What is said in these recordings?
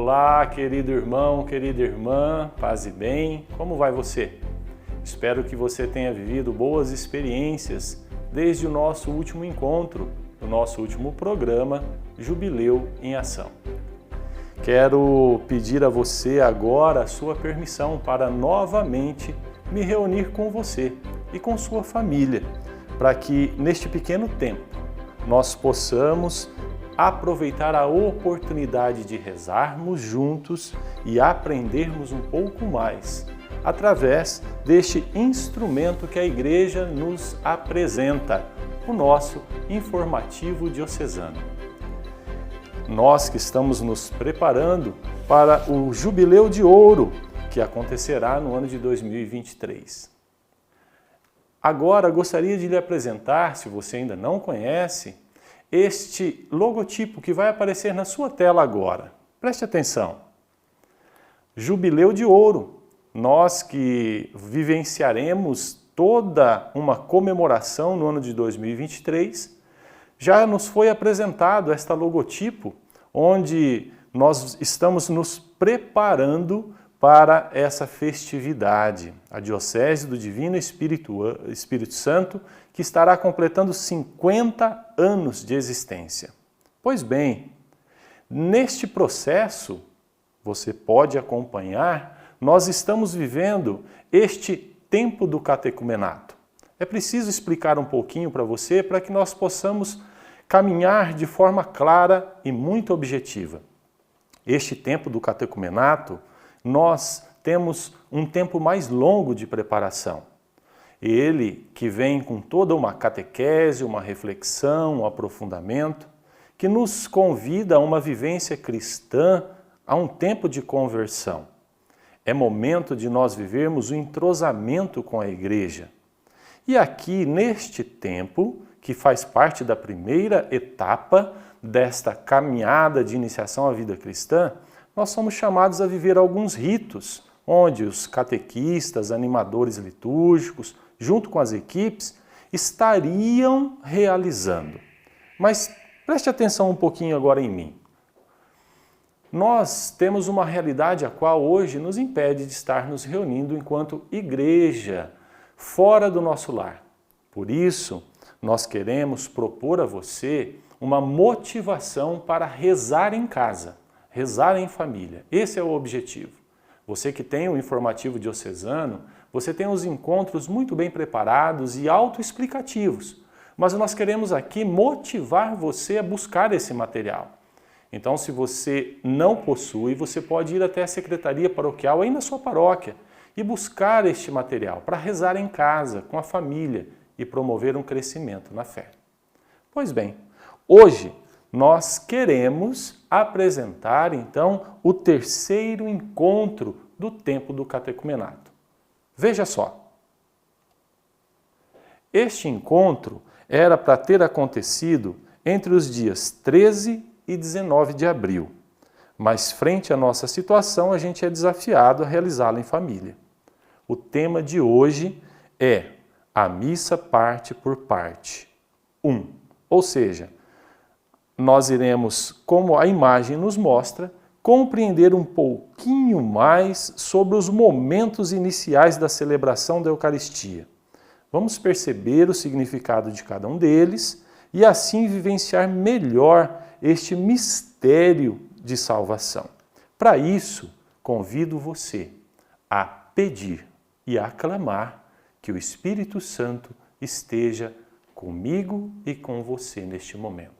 Olá, querido irmão, querida irmã, paz e bem, como vai você? Espero que você tenha vivido boas experiências desde o nosso último encontro, o nosso último programa, Jubileu em Ação. Quero pedir a você agora a sua permissão para novamente me reunir com você e com sua família, para que neste pequeno tempo nós possamos aproveitar a oportunidade de rezarmos juntos e aprendermos um pouco mais através deste instrumento que a Igreja nos apresenta, o nosso informativo diocesano. Nós que estamos nos preparando para o Jubileu de Ouro, que acontecerá no ano de 2023. Agora, gostaria de lhe apresentar, se você ainda não conhece, este logotipo que vai aparecer na sua tela agora. Preste atenção. Jubileu de Ouro. Nós que vivenciaremos toda uma comemoração no ano de 2023, já nos foi apresentado esta logotipo, onde nós estamos nos preparando para essa festividade. A Diocese do Divino Espírito Santo, que estará completando 50 anos de existência. Pois bem, neste processo, você pode acompanhar, nós estamos vivendo este tempo do catecumenato. É preciso explicar um pouquinho para você para que nós possamos caminhar de forma clara e muito objetiva. Este tempo do catecumenato, nós temos um tempo mais longo de preparação. Ele que vem com toda uma catequese, uma reflexão, um aprofundamento, que nos convida a uma vivência cristã, a um tempo de conversão. É momento de nós vivermos o entrosamento com a Igreja. E aqui, neste tempo, que faz parte da primeira etapa desta caminhada de iniciação à vida cristã, nós somos chamados a viver alguns ritos, onde os catequistas, animadores litúrgicos, junto com as equipes, estariam realizando. Mas preste atenção um pouquinho agora em mim. Nós temos uma realidade a qual hoje nos impede de estar nos reunindo enquanto igreja, fora do nosso lar. Por isso, nós queremos propor a você uma motivação para rezar em casa, rezar em família. Esse é o objetivo. Você que tem o informativo diocesano, você tem os encontros muito bem preparados e autoexplicativos, mas nós queremos aqui motivar você a buscar esse material. Então, se você não possui, você pode ir até a secretaria paroquial aí na sua paróquia e buscar este material para rezar em casa, com a família e promover um crescimento na fé. Pois bem, hoje nós queremos apresentar, então, o terceiro encontro do tempo do catecumenato. Veja só. Este encontro era para ter acontecido entre os dias 13 e 19 de abril, mas frente à nossa situação, a gente é desafiado a realizá-lo em família. O tema de hoje é a missa parte por parte 1, ou seja, nós iremos, como a imagem nos mostra, compreender um pouquinho mais sobre os momentos iniciais da celebração da Eucaristia. Vamos perceber o significado de cada um deles e assim vivenciar melhor este mistério de salvação. Para isso, convido você a pedir e a clamar que o Espírito Santo esteja comigo e com você neste momento.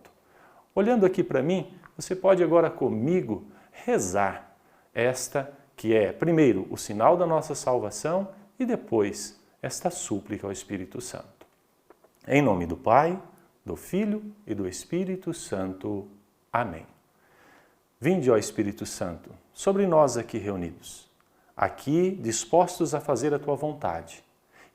Olhando aqui para mim, você pode agora comigo rezar esta que é, primeiro, o sinal da nossa salvação e depois esta súplica ao Espírito Santo. Em nome do Pai, do Filho e do Espírito Santo. Amém. Vinde, ó Espírito Santo, sobre nós aqui reunidos, aqui dispostos a fazer a Tua vontade,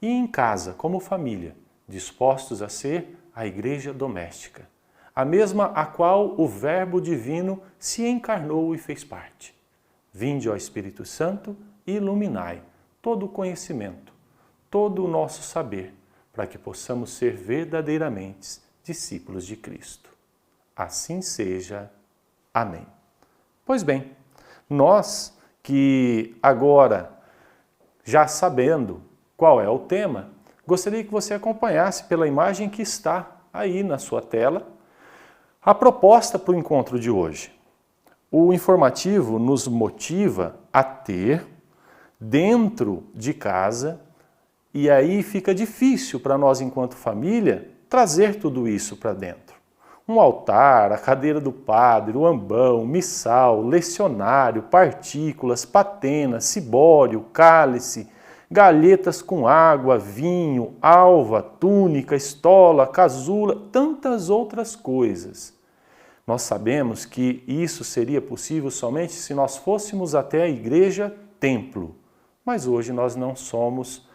e em casa, como família, dispostos a ser a Igreja doméstica, a mesma a qual o Verbo Divino se encarnou e fez parte. Vinde, ó Espírito Santo, e iluminai todo o conhecimento, todo o nosso saber, para que possamos ser verdadeiramente discípulos de Cristo. Assim seja. Amém. Pois bem, Nós que agora, já sabendo qual é o tema, gostaria que você acompanhasse pela imagem que está aí na sua tela a proposta para o encontro de hoje. O informativo nos motiva a ter dentro de casa, e aí fica difícil para nós, enquanto família, trazer tudo isso para dentro. Um altar, a cadeira do padre, o ambão, missal, lecionário, partículas, patena, cibório, cálice, galhetas com água, vinho, alva, túnica, estola, casula, tantas outras coisas. Nós sabemos que isso seria possível somente se nós fôssemos até a igreja-templo, mas hoje nós não somos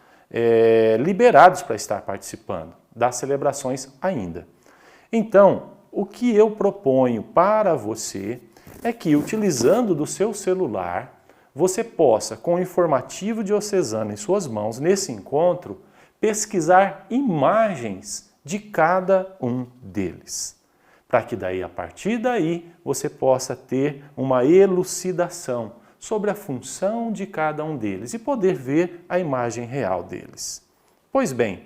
liberados para estar participando das celebrações ainda. Então, o que eu proponho para você é que, utilizando do seu celular, você possa, com o informativo diocesano em suas mãos, nesse encontro, pesquisar imagens de cada um deles. Para que daí, a partir daí, você possa ter uma elucidação sobre a função de cada um deles e poder ver a imagem real deles. Pois bem,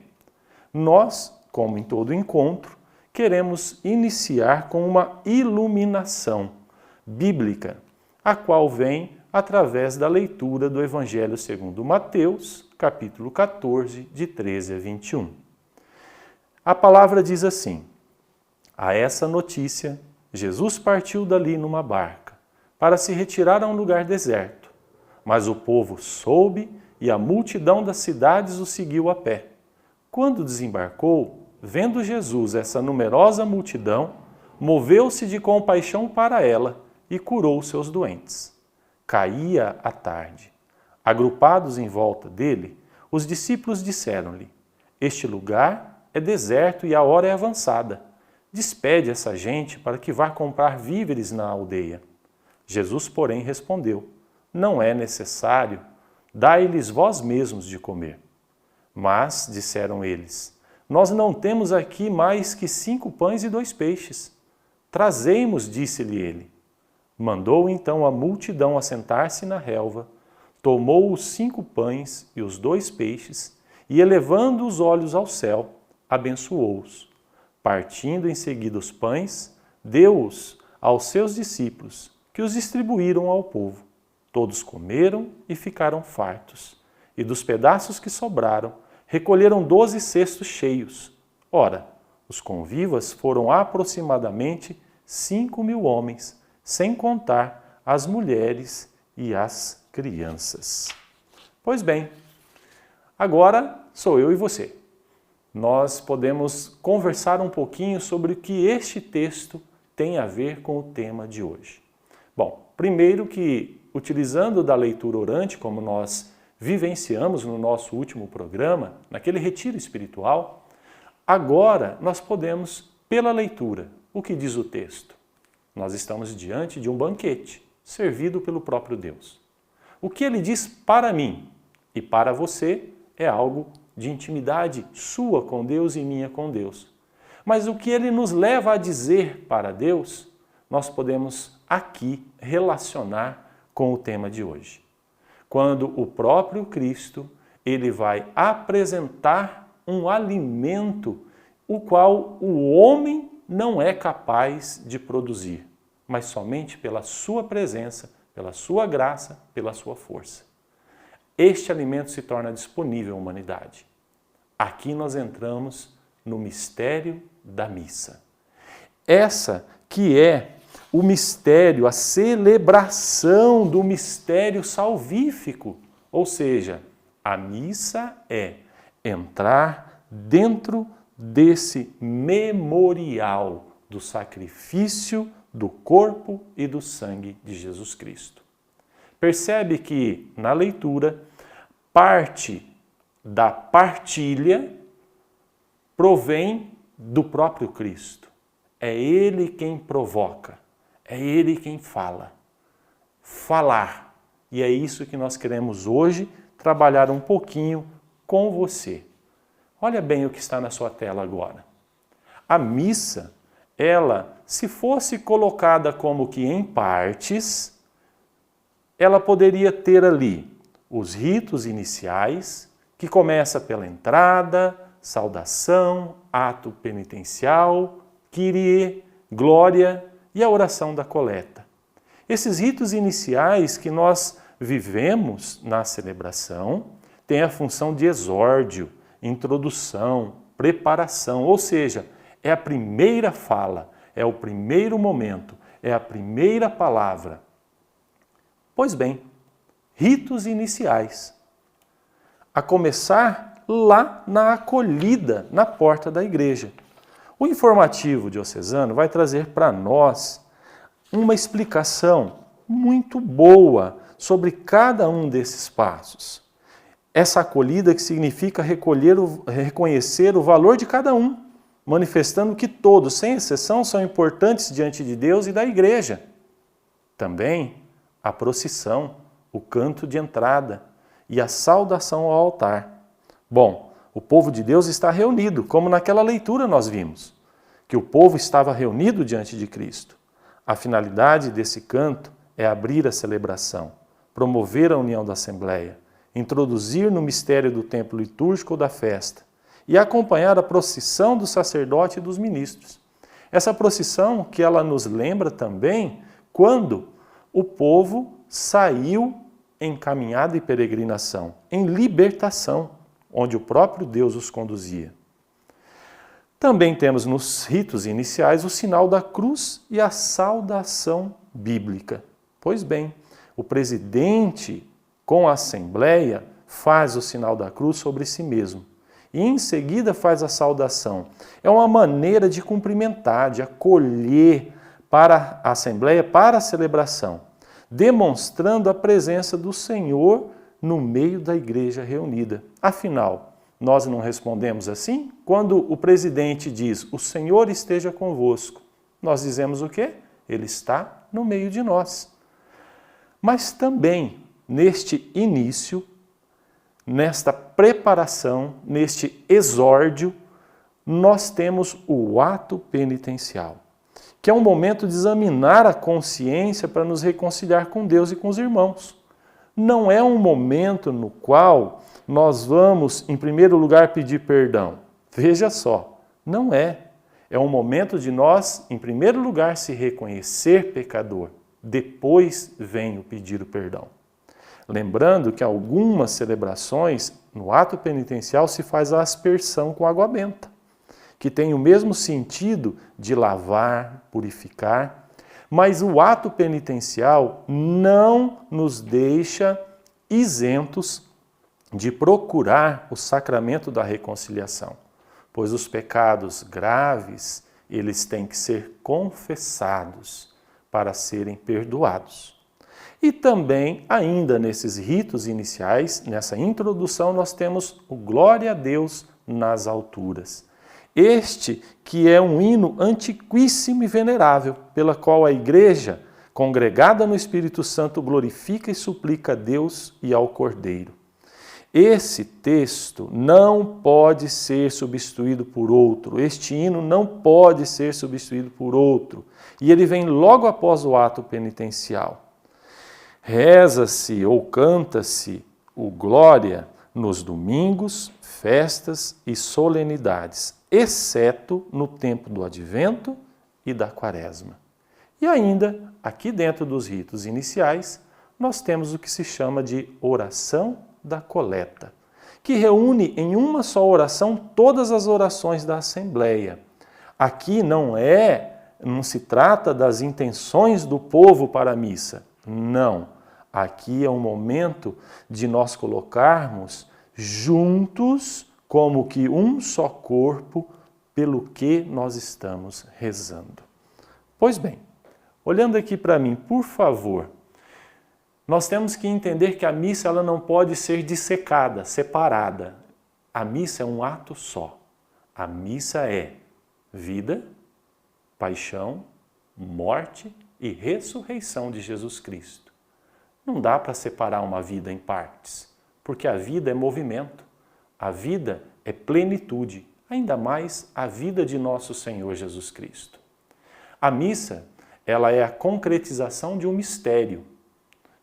nós, como em todo encontro, queremos iniciar com uma iluminação bíblica, a qual vem através da leitura do Evangelho segundo Mateus, capítulo 14, de 13 a 21. A palavra diz assim: a essa notícia, Jesus partiu dali numa barca, para se retirar a um lugar deserto. Mas o povo soube e a multidão das cidades o seguiu a pé. Quando desembarcou, vendo Jesus essa numerosa multidão, moveu-se de compaixão para ela e curou seus doentes. Caía a tarde. Agrupados em volta dele, os discípulos disseram-lhe: este lugar é deserto e a hora é avançada. Despede essa gente para que vá comprar víveres na aldeia. Jesus, porém, respondeu: não é necessário, dai-lhes vós mesmos de comer. Mas, disseram eles, nós não temos aqui mais que 5 pães e 2 peixes. Trazei-mos, disse-lhe ele. Mandou então a multidão assentar-se na relva, tomou os 5 pães e os 2 peixes, e elevando os olhos ao céu, abençoou-os. Partindo em seguida os pães, deu-os aos seus discípulos, que os distribuíram ao povo. Todos comeram e ficaram fartos, e dos pedaços que sobraram, recolheram 12 cestos cheios. Ora, os convivas foram aproximadamente 5.000 homens, sem contar as mulheres e as crianças. Pois bem, agora sou eu e você. Nós podemos conversar um pouquinho sobre o que este texto tem a ver com o tema de hoje. Bom, primeiro que, utilizando da leitura orante, como nós vivenciamos no nosso último programa, naquele retiro espiritual, agora nós podemos, pela leitura, o que diz o texto? Nós estamos diante de um banquete, servido pelo próprio Deus. O que ele diz para mim e para você é algo de intimidade sua com Deus e minha com Deus. Mas o que ele nos leva a dizer para Deus, nós podemos aqui relacionar com o tema de hoje. Quando o próprio Cristo, ele vai apresentar um alimento o qual o homem não é capaz de produzir, mas somente pela sua presença, pela sua graça, pela sua força. Este alimento se torna disponível à humanidade. Aqui nós entramos no mistério da missa. Essa que é o mistério, a celebração do mistério salvífico. Ou seja, a missa é entrar dentro desse memorial do sacrifício do corpo e do sangue de Jesus Cristo. Percebe que, na leitura, parte da partilha provém do próprio Cristo. É Ele quem provoca, é Ele quem fala. Falar. E é isso que nós queremos hoje trabalhar um pouquinho com você. Olha bem o que está na sua tela agora. A missa, ela, se fosse colocada como que em partes, ela poderia ter ali os ritos iniciais, que começa pela entrada, saudação, ato penitencial, Kyrie, glória e a oração da coleta. Esses ritos iniciais que nós vivemos na celebração têm a função de exórdio, introdução, preparação, ou seja, é a primeira fala, é o primeiro momento, é a primeira palavra. Pois bem, ritos iniciais, a começar lá na acolhida, na porta da igreja. O informativo diocesano vai trazer para nós uma explicação muito boa sobre cada um desses passos. Essa acolhida que significa reconhecer o valor de cada um, manifestando que todos, sem exceção, são importantes diante de Deus e da igreja. Também a procissão, o canto de entrada e a saudação ao altar. Bom, o povo de Deus está reunido, como naquela leitura nós vimos, que o povo estava reunido diante de Cristo. A finalidade desse canto é abrir a celebração, promover a união da Assembleia, introduzir no mistério do tempo litúrgico ou da festa e acompanhar a procissão do sacerdote e dos ministros. Essa procissão que ela nos lembra também quando o povo saiu em caminhada e peregrinação, em libertação, onde o próprio Deus os conduzia. Também temos nos ritos iniciais o sinal da cruz e a saudação bíblica. Pois bem, o presidente com a Assembleia faz o sinal da cruz sobre si mesmo e em seguida faz a saudação. É uma maneira de cumprimentar, de acolher para a Assembleia, para a celebração, demonstrando a presença do Senhor no meio da igreja reunida. Afinal, nós não respondemos assim? Quando o presidente diz, o Senhor esteja convosco, nós dizemos o quê? Ele está no meio de nós. Mas também, neste início, nesta preparação, neste exórdio, nós temos o ato penitencial, que é um momento de examinar a consciência para nos reconciliar com Deus e com os irmãos. Não é um momento no qual nós vamos, em primeiro lugar, pedir perdão. Veja só, não é. É um momento de nós, em primeiro lugar, se reconhecer pecador. Depois vem o pedir o perdão. Lembrando que algumas celebrações, no ato penitencial, se faz a aspersão com água benta, que tem o mesmo sentido de lavar, purificar, mas o ato penitencial não nos deixa isentos de procurar o sacramento da reconciliação, pois os pecados graves, eles têm que ser confessados para serem perdoados. E também, ainda nesses ritos iniciais, nessa introdução, nós temos o Glória a Deus nas alturas. Este que é um hino antiquíssimo e venerável, pela qual a Igreja, congregada no Espírito Santo, glorifica e suplica a Deus e ao Cordeiro. Esse texto não pode ser substituído por outro, este hino não pode ser substituído por outro, e ele vem logo após o ato penitencial. Reza-se ou canta-se o Glória nos domingos, festas e solenidades, exceto no tempo do Advento e da Quaresma. E ainda, aqui dentro dos ritos iniciais, nós temos o que se chama de oração da coleta, que reúne em uma só oração todas as orações da Assembleia. Aqui não se trata das intenções do povo para a missa, não. Aqui é um momento de nós colocarmos juntos, como que um só corpo, pelo que nós estamos rezando. Pois bem, olhando aqui para mim, por favor, nós temos que entender que a missa ela não pode ser dissecada, separada. A missa é um ato só. A missa é vida, paixão, morte e ressurreição de Jesus Cristo. Não dá para separar uma vida em partes, porque a vida é movimento, a vida é plenitude, ainda mais a vida de nosso Senhor Jesus Cristo. A missa, ela é a concretização de um mistério,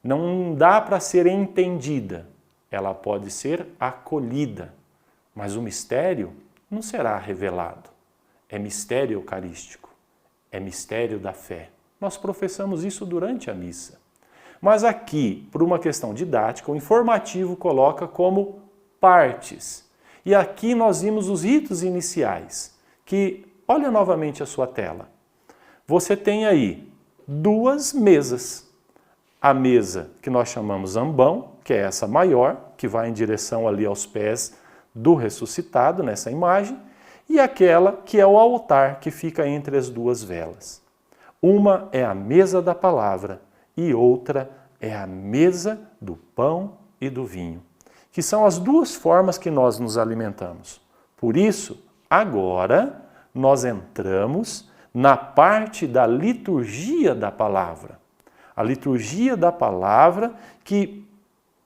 Não dá para ser entendida, ela pode ser acolhida, mas o mistério não será revelado. É mistério eucarístico, é mistério da fé. Nós professamos isso durante a missa. Mas aqui, por uma questão didática, o informativo coloca como partes. E aqui nós vimos os ritos iniciais, que, olha novamente a sua tela. Você tem aí 2 mesas. A mesa que nós chamamos ambão, que é essa maior, que vai em direção ali aos pés do ressuscitado, nessa imagem, e aquela que é o altar, que fica entre as 2 velas. Uma é a mesa da palavra e outra é a mesa do pão e do vinho, que são as 2 formas que nós nos alimentamos. Por isso, agora nós entramos na parte da liturgia da palavra. A liturgia da palavra, que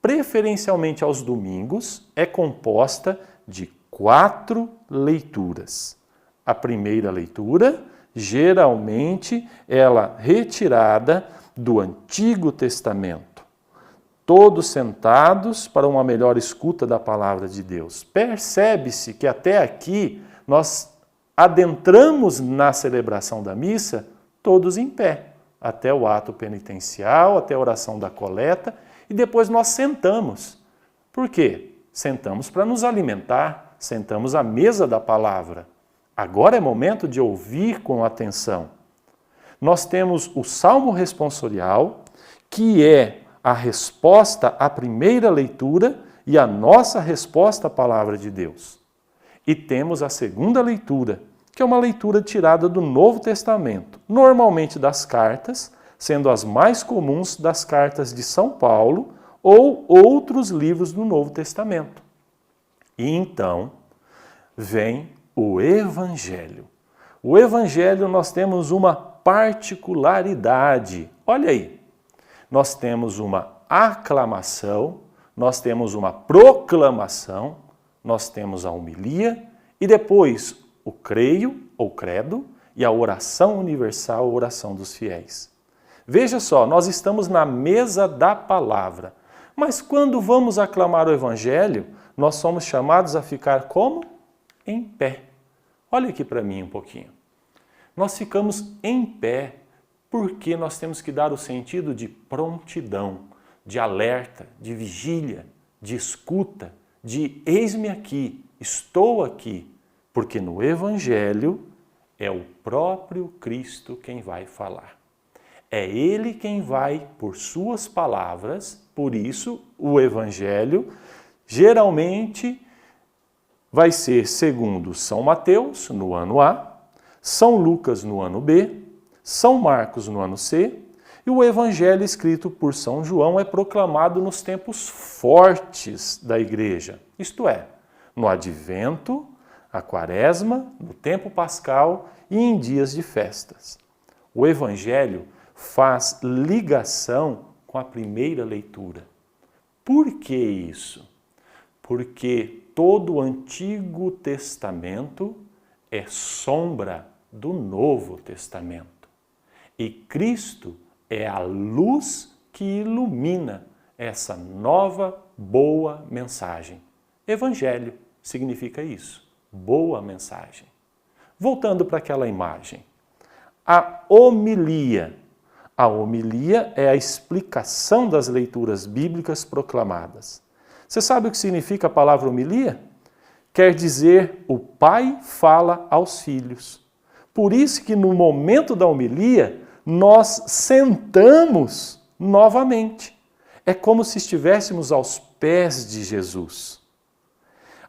preferencialmente aos domingos, é composta de 4 leituras. A primeira leitura, geralmente, ela retirada do Antigo Testamento. Todos sentados para uma melhor escuta da palavra de Deus. Percebe-se que até aqui nós adentramos na celebração da missa todos em pé, até o ato penitencial, até a oração da coleta, e depois nós sentamos. Por quê? Sentamos para nos alimentar, sentamos à mesa da palavra. Agora é momento de ouvir com atenção. Nós temos o Salmo responsorial, que é a resposta à primeira leitura e a nossa resposta à palavra de Deus. E temos a segunda leitura, que é uma leitura tirada do Novo Testamento, normalmente das cartas, sendo as mais comuns das cartas de São Paulo ou outros livros do Novo Testamento. E então vem o Evangelho. O Evangelho nós temos uma particularidade. Olha aí, nós temos uma aclamação, nós temos uma proclamação, nós temos a homilia e depois o creio ou credo e a oração universal, a oração dos fiéis. Veja só, nós estamos na mesa da palavra, mas quando vamos aclamar o Evangelho, nós somos chamados a ficar como? Em pé. Olha aqui para mim um pouquinho. Nós ficamos em pé porque nós temos que dar o sentido de prontidão, de alerta, de vigília, de escuta, de eis-me aqui, estou aqui, porque no Evangelho é o próprio Cristo quem vai falar. É Ele quem vai, por suas palavras, por isso o Evangelho geralmente vai ser segundo São Mateus, no ano A, São Lucas, no ano B, São Marcos, no ano C, e o Evangelho escrito por São João é proclamado nos tempos fortes da Igreja, isto é, no Advento, a Quaresma, no tempo pascal e em dias de festas. O Evangelho faz ligação com a primeira leitura. Por que isso? Porque todo o Antigo Testamento é sombra do Novo Testamento. E Cristo é a luz que ilumina essa nova, boa mensagem. Evangelho significa isso, boa mensagem. Voltando para aquela imagem. A homilia. A homilia é a explicação das leituras bíblicas proclamadas. Você sabe o que significa a palavra homilia? Quer dizer, o pai fala aos filhos. Por isso que no momento da homilia, nós sentamos novamente. É como se estivéssemos aos pés de Jesus.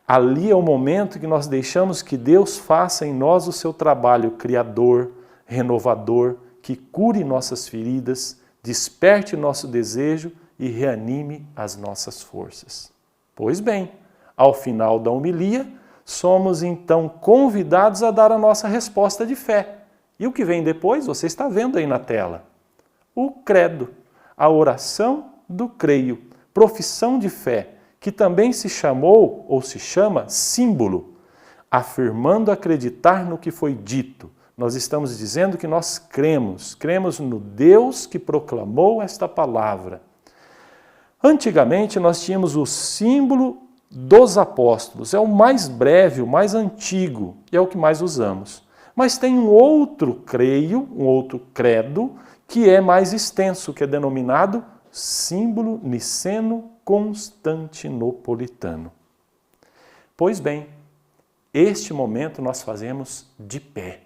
Ali é o momento que nós deixamos que Deus faça em nós o seu trabalho criador, renovador, que cure nossas feridas, desperte nosso desejo e reanime as nossas forças. Pois bem, ao final da homilia, somos então convidados a dar a nossa resposta de fé. E o que vem depois, você está vendo aí na tela. O credo, a oração do creio, profissão de fé, que também se chamou ou se chama símbolo, afirmando acreditar no que foi dito. Nós estamos dizendo que nós cremos no Deus que proclamou esta palavra. Antigamente nós tínhamos o símbolo dos apóstolos, é o mais breve, o mais antigo, e é o que mais usamos. Mas tem um outro credo, que é mais extenso, que é denominado símbolo niceno-constantinopolitano. Pois bem, este momento nós fazemos de pé,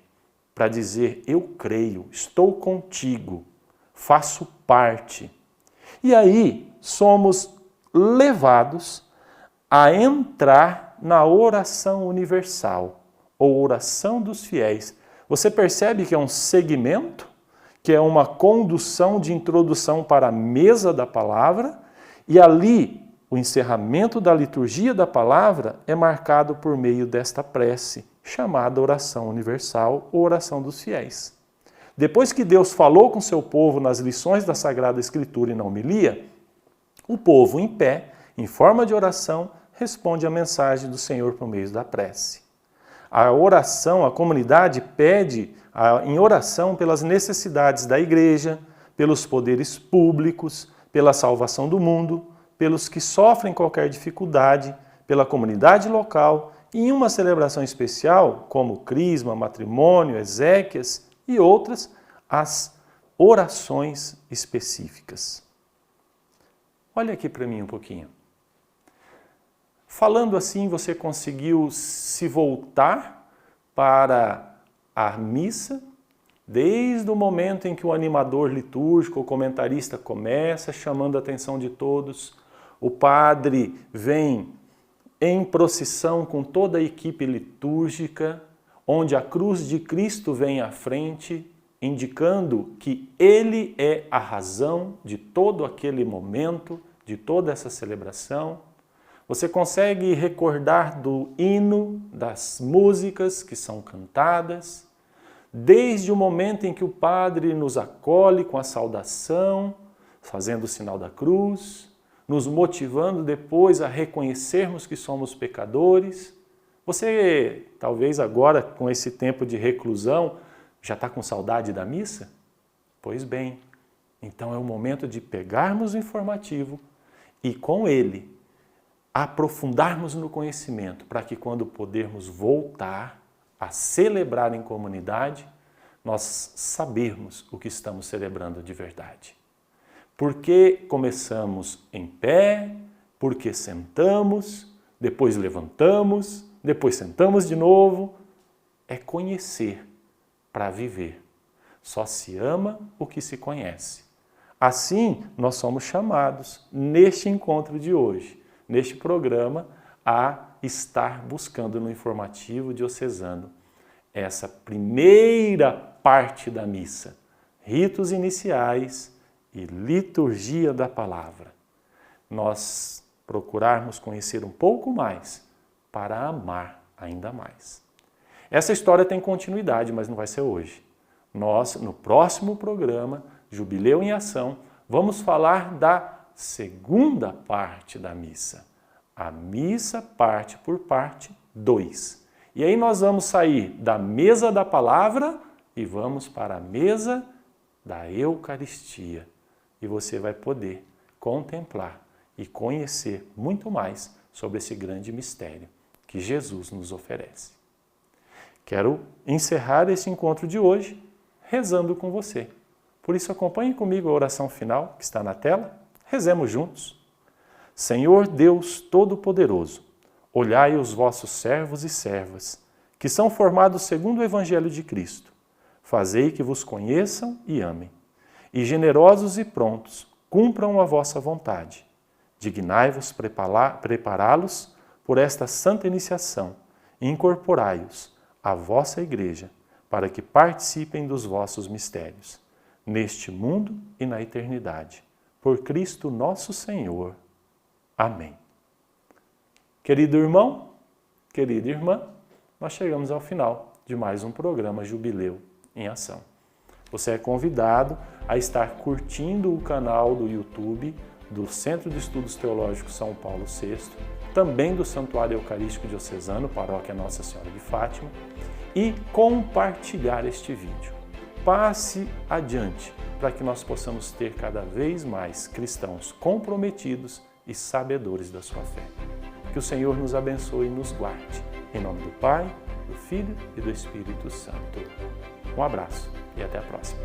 para dizer, eu creio, estou contigo, faço parte. E aí somos levados a entrar na oração universal, ou oração dos fiéis. Você percebe que é um segmento, que é uma condução de introdução para a mesa da palavra, e ali o encerramento da liturgia da palavra é marcado por meio desta prece, chamada oração universal ou oração dos fiéis. Depois que Deus falou com seu povo nas lições da Sagrada Escritura e na homilia, o povo em pé, em forma de oração, responde à mensagem do Senhor por meio da prece. A oração, a comunidade pede em oração pelas necessidades da igreja, pelos poderes públicos, pela salvação do mundo, pelos que sofrem qualquer dificuldade, pela comunidade local e em uma celebração especial, como Crisma, matrimônio, exéquias e outras, as orações específicas. Olha aqui para mim um pouquinho. Falando assim, você conseguiu se voltar para a missa, desde o momento em que o animador litúrgico, o comentarista começa chamando a atenção de todos, o padre vem em procissão com toda a equipe litúrgica, onde a cruz de Cristo vem à frente, indicando que ele é a razão de todo aquele momento, de toda essa celebração. Você consegue recordar do hino, das músicas que são cantadas, desde o momento em que o padre nos acolhe com a saudação, fazendo o sinal da cruz, nos motivando depois a reconhecermos que somos pecadores. Você, talvez agora, com esse tempo de reclusão, já está com saudade da missa? Pois bem, então é o momento de pegarmos o informativo e com ele aprofundarmos no conhecimento, para que quando podermos voltar a celebrar em comunidade, nós sabermos o que estamos celebrando de verdade. Porque começamos em pé, porque sentamos, depois levantamos, depois sentamos de novo. É conhecer para viver. Só se ama o que se conhece. Assim, nós somos chamados, neste encontro de hoje, neste programa, a estar buscando no informativo diocesano essa primeira parte da missa, ritos iniciais e liturgia da palavra. Nós procurarmos conhecer um pouco mais para amar ainda mais. Essa história tem continuidade, mas não vai ser hoje. Nós, no próximo programa, Jubileu em Ação, vamos falar da segunda parte da missa. A missa parte por parte 2. E aí nós vamos sair da mesa da palavra e vamos para a mesa da Eucaristia. E você vai poder contemplar e conhecer muito mais sobre esse grande mistério que Jesus nos oferece. Quero encerrar esse encontro de hoje rezando com você. Por isso acompanhe comigo a oração final que está na tela. Rezemos juntos. Senhor Deus Todo-Poderoso, olhai os vossos servos e servas, que são formados segundo o Evangelho de Cristo. Fazei que vos conheçam e amem. E generosos e prontos, cumpram a vossa vontade. Dignai-vos prepará-los por esta santa iniciação e incorporai-os à vossa Igreja, para que participem dos vossos mistérios, neste mundo e na eternidade. Por Cristo nosso Senhor. Amém. Querido irmão, querida irmã, nós chegamos ao final de mais um programa Jubileu em Ação. Você é convidado a estar curtindo o canal do YouTube do Centro de Estudos Teológicos São Paulo VI, também do Santuário Eucarístico Diocesano, Paróquia Nossa Senhora de Fátima, e compartilhar este vídeo. Passe adiante, para que nós possamos ter cada vez mais cristãos comprometidos e sabedores da sua fé. Que o Senhor nos abençoe e nos guarde. Em nome do Pai, do Filho e do Espírito Santo. Um abraço e até a próxima.